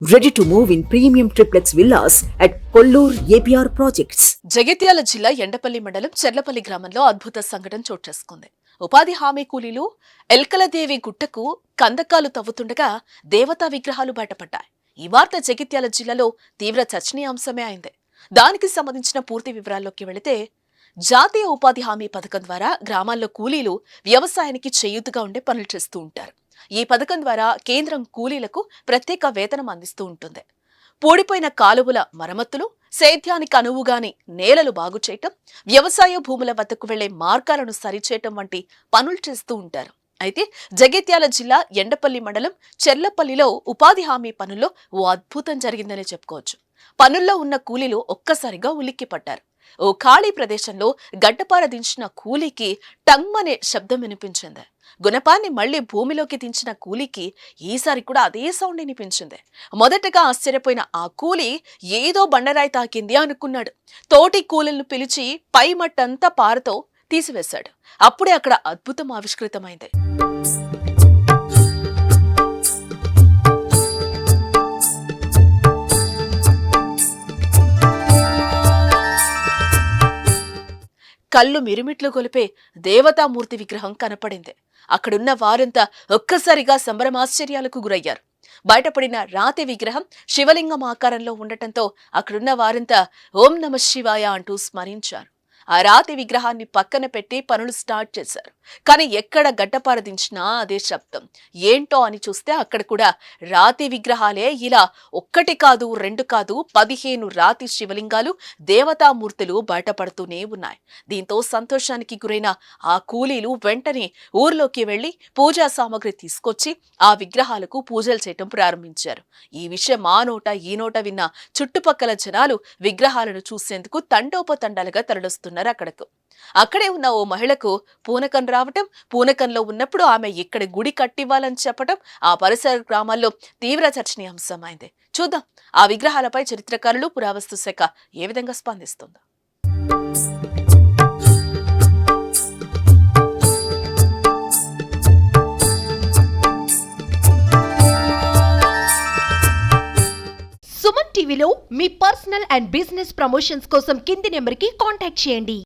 Ready to move in premium triplex villas at Kollur APR Projects. Jagtial జిల్లా ఎండపల్లి మండలం చెర్లపల్లి గ్రామంలో అద్భుత సంఘటన చోటు చేసుకుంది. ఉపాధి హామీ కూలీలు ఎల్కలదేవి గుట్టకు కందకాలు తవ్వుతుండగా దేవతా విగ్రహాలు బయటపడ్డాయి. ఈ వార్త జగిత్యాల జిల్లాలో తీవ్ర చర్చనీయాంశమే అయింది. దానికి సంబంధించిన పూర్తి వివరాల్లోకి వెళితే, జాతీయ ఉపాధి హామీ పథకం ద్వారా గ్రామాల్లో కూలీలు వ్యవసాయానికి చేయూతగా ఉండే పనులు చేస్తూ ఉంటారు. ఈ పథకం ద్వారా కేంద్రం కూలీలకు ప్రత్యేక వేతనం అందిస్తూ ఉంటుంది. పూడిపోయిన కాలువల మరమ్మతులు, సేద్యానికి అనువుగాని నేలలు బాగు చేయటం, వ్యవసాయ భూముల వద్దకు వెళ్లే మార్గాలను సరిచేయటం వంటి పనులు చేస్తూ ఉంటారు. అయితే జగిత్యాల జిల్లా ఎండపల్లి మండలం చెర్లపల్లిలో ఉపాధి హామీ పనుల్లో ఓ అద్భుతం జరిగిందనే చెప్పుకోవచ్చు. పనుల్లో ఉన్న కూలీలు ఒక్కసారిగా ఉలిక్కిపడ్డారు. ఓ ఖాళీ ప్రదేశంలో గడ్డపార దించిన కూలీకి టంగ్ అనే శబ్దం వినిపించింది. గుణపాన్ని మళ్లీ భూమిలోకి దించిన కూలీకి ఈసారి కూడా అదే సౌండ్ వినిపించింది. మొదటగా ఆశ్చర్యపోయిన ఆ కూలీ ఏదో బండరాయి తాకింది అనుకున్నాడు. తోటి కూలీలను పిలిచి పై మట్టంతా పారతో తీసివేశాడు. అప్పుడే అక్కడ అద్భుతం ఆవిష్కృతమైంది. కళ్ళు మిరుమిట్లు గొలిపే దేవతామూర్తి విగ్రహం కనపడింది. అక్కడున్న వారంతా ఒక్కసారిగా సంభ్రమాశ్చర్యాలకు గురయ్యారు. బయటపడిన రాతి విగ్రహం శివలింగం ఆకారంలో ఉండటంతో అక్కడున్న వారంతా ఓం నమః శివాయ అంటూ స్మరించారు. ఆ రాతి విగ్రహాన్ని పక్కన పెట్టి పనులు స్టార్ట్ చేశారు. కానీ ఎక్కడ గడ్డపార దించినా అదే శబ్దం. ఏంటో అని చూస్తే అక్కడ కూడా రాతి విగ్రహాలే. ఇలా ఒక్కటి కాదు, రెండు కాదు, 15 రాతి శివలింగాలు, దేవతామూర్తులు బయటపడుతూనే ఉన్నాయి. దీంతో సంతోషానికి గురైన ఆ కూలీలు వెంటనే ఊర్లోకి వెళ్లి పూజా సామాగ్రి తీసుకొచ్చి ఆ విగ్రహాలకు పూజలు చేయటం ప్రారంభించారు. ఈ విషయం ఆ నోట ఈ నోట విన్న చుట్టుపక్కల జనాలు విగ్రహాలను చూసేందుకు తండోపతండాలుగా తరలిస్తున్నారు. అక్కడే ఉన్న ఓ మహిళకు పూనకం రావటం, పూనకంలో ఉన్నప్పుడు ఆమె ఇక్కడ గుడి కట్టివ్వాలని చెప్పటం ఆ పరిసర గ్రామాల్లో తీవ్ర చర్చనీయాంశమైంది. చూద్దాం ఆ విగ్రహాలపై చరిత్రకారులు, పురావస్తు శాఖ ఏ విధంగా స్పందిస్తుందో. సుమన్ టీవీలో మీ పర్సనల్ అండ్ బిజినెస్ ప్రమోషన్స్ కోసం కింది నెంబర్కి కాంటాక్ట్ చేయండి.